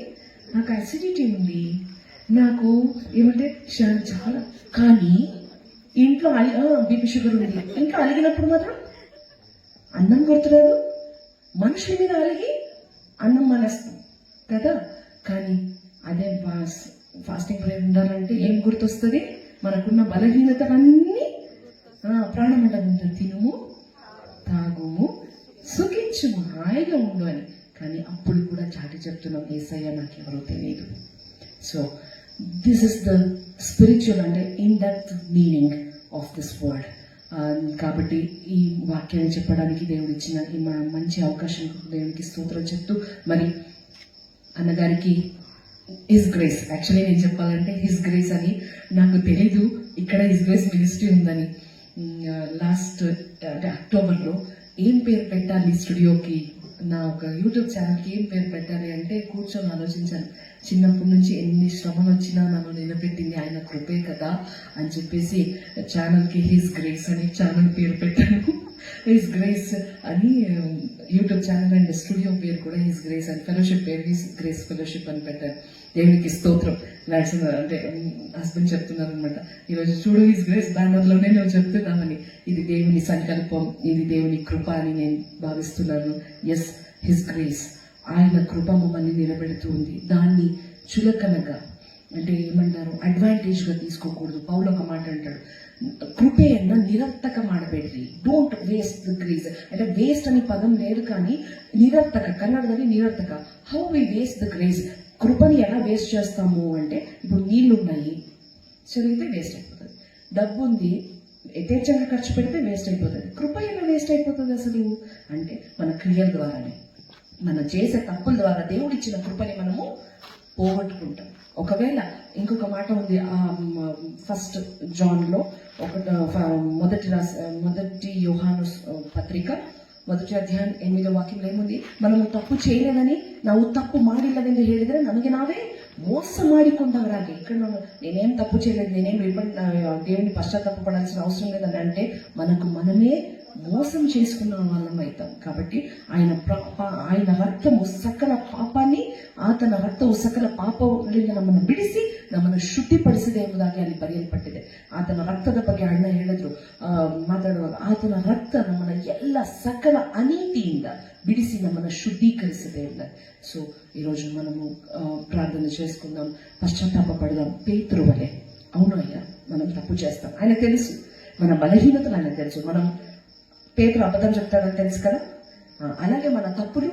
నాకు అసిడిటీ ఉంది, నాకు ఏమంటే చాలా, కానీ ఇంట్లో బీపీ షుగర్ ఉంది, ఇంట్లో అలిగినప్పుడు మాత్రం అన్నం గుర్తురాదు. మనుషుల మీద అలిగి అన్నం మానేస్తాం కదా. కానీ అదే ఫాస్టింగ్ ప్రేయర్ ఉండాలంటే ఏం గుర్తొస్తుంది? మనకున్న బలహీనతలన్నీ ప్రాణం అంటారు, తినుము తాగుము సుఖించుము హాయిగా ఉండు అని. కానీ అప్పుడు కూడా చాటి చెప్తున్నాం ఏసయ్య నాకెవరో తెలియదు. So this is the spiritual అంటే in depth meaning of this word. కాబట్టి ఈ వాక్యాన్ని చెప్పడానికి దేవుడు ఇచ్చిన ఈ మంచి అవకాశం దేవునికి స్తోత్రం చెప్తూ, మరి అన్నగారికి హిస్ గ్రేస్, యాక్చువల్లీ నేను చెప్పాలంటే హిస్ గ్రేస్ అని నాకు తెలీదు, ఇక్కడ హిస్ గ్రేస్ మినిస్ట్రీ ఉందని. లాస్ట్ అంటే అక్టోబర్లో ఏం పేరు పెట్టాలి స్టూడియోకి, నా ఒక యూట్యూబ్ ఛానల్కి ఏం పేరు పెట్టాలి అంటే కూర్చొని ఆలోచించాను. చిన్నప్పటి నుంచి ఎన్ని శ్రమలు వచ్చినా నన్ను నిలబెట్టింది ఆయన కృపే కదా అని చెప్పేసి ఛానల్కి హిస్ గ్రేస్ అని ఛానల్ పేరు పెట్టాను. హిస్ గ్రేస్ అని యూట్యూబ్ ఛానల్ అండ్ స్టూడియో పేరు కూడా హిస్ గ్రేస్ అని, ఫెలోషిప్ పేరు హిస్ గ్రేస్ ఫెలోషిప్ అని పెట్టాను. దేవునికి స్తోత్రం. అంటే హస్బెండ్ చెప్తున్నారు అనమాట, ఈరోజు చూడు హిస్ గ్రేస్ బ్యానర్లోనే నువ్వు చెప్తున్నామని. ఇది దేవుని సంకల్పం, ఇది దేవుని కృప అని నేను భావిస్తున్నాను. ఎస్, హిస్ గ్రేస్, ఆయన కృప మమ్మల్ని నిలబెడుతూ ఉంది. దాన్ని చులకనగా అంటే ఏమంటారు అడ్వాంటేజ్ గా తీసుకోకూడదు. పౌలు ఒక మాట అంటాడు, కృపೆಯನ್ನ నిరర్థక ಮಾಡಬೇಡ್ರಿ, డోంట్ వేస్ట్ ద గ్రేస్. అంటే వేస్ట్ అని పదం లేదు కానీ నిరర్థక, కన్నడದಲ್ಲಿ నిరర్థక. How we waste the grace? కృపని ఎలా వేస్ట్ చేస్తాము అంటే, ఇప్పుడు నీళ్లు ఉన్నాయి చదివితే వేస్ట్ అయిపోతుంది, డబ్బు ఉంది యథేచ్ఛంగా ఖర్చు పెడితే వేస్ట్ అయిపోతుంది. కృప ఎలా వేస్ట్ అయిపోతుంది అసలు అంటే మన క్రియల ద్వారానే, మనం చేసే తప్పుల ద్వారా దేవుడిచ్చిన కృపని మనము పోగొట్టుకుంటాం. ఒకవేళ ఇంకొక మాట ఉంది, ఫస్ట్ జాన్ లో మొదటి యోహాను పత్రిక 1ನೇ ಅಧ್ಯಾಯ 8ನೇ ವಾಕ್ಯಂలో ఏముంది, మనము తప్పు చేయలేదని, ನಾವು ತಪ್ಪು ಮಾಡಿಲ್ಲವೆಂದು ಹೇಳಿದ್ರೆ ನಮಗೆ ನಾವೇ మోస ಮಾಡಿಕೊಂಡವರಾಗಿ. ఇక్కడ నేనేం తప్పు చేయలేదు, నేనేం దేవుని పశ్చాత్తాప పడాల్సిన అవసరం లేదని అంటే మనకు మనమే మోసం చేసుకున్న వాళ్ళం అవుతాం. కాబట్టి ఆయన రక్తము ಸಕಲ ಪಾಪని, ಆತನ ರಕ್ತವು ಸಕಲ ಪಾಪಗಳಿಂದ ನಮ್ಮನ್ನು ಬಿಡಿಸಿ ನಮ್ಮನ್ನು ಶುದ್ಧಿಪಡಿಸಿದೆ ಎಂಬುದಾಗಿ ಅಲ್ಲಿ ಬರೆಯಲ್ಪಟ್ಟಿದೆ. ಆತನ ರಕ್ತದ ಬಗ್ಗೆ ಅಣ್ಣ ಹೇಳಿದ್ರು ಮಾತಾಡುವಾಗ, ಆತನ ರಕ್ತ ನಮ್ಮನ್ನ ಎಲ್ಲ ಸಕಲ అనీతిಯಿಂದ బిడిసి నమ్మను శుద్ధీకరిస్తే ఉన్నది. సో ఈరోజు మనము ప్రార్థన చేసుకుందాం, పశ్చాత్తాప పడదాం. పేతురు వలె, అవును అయ్యా మనం తప్పు చేస్తాం, ఆయన తెలుసు మన బలహీనతలు, ఆయన తెలుసు. మనం పేతురు అబద్ధం చెప్తాడని తెలుసు కదా, అలాగే మన తప్పులు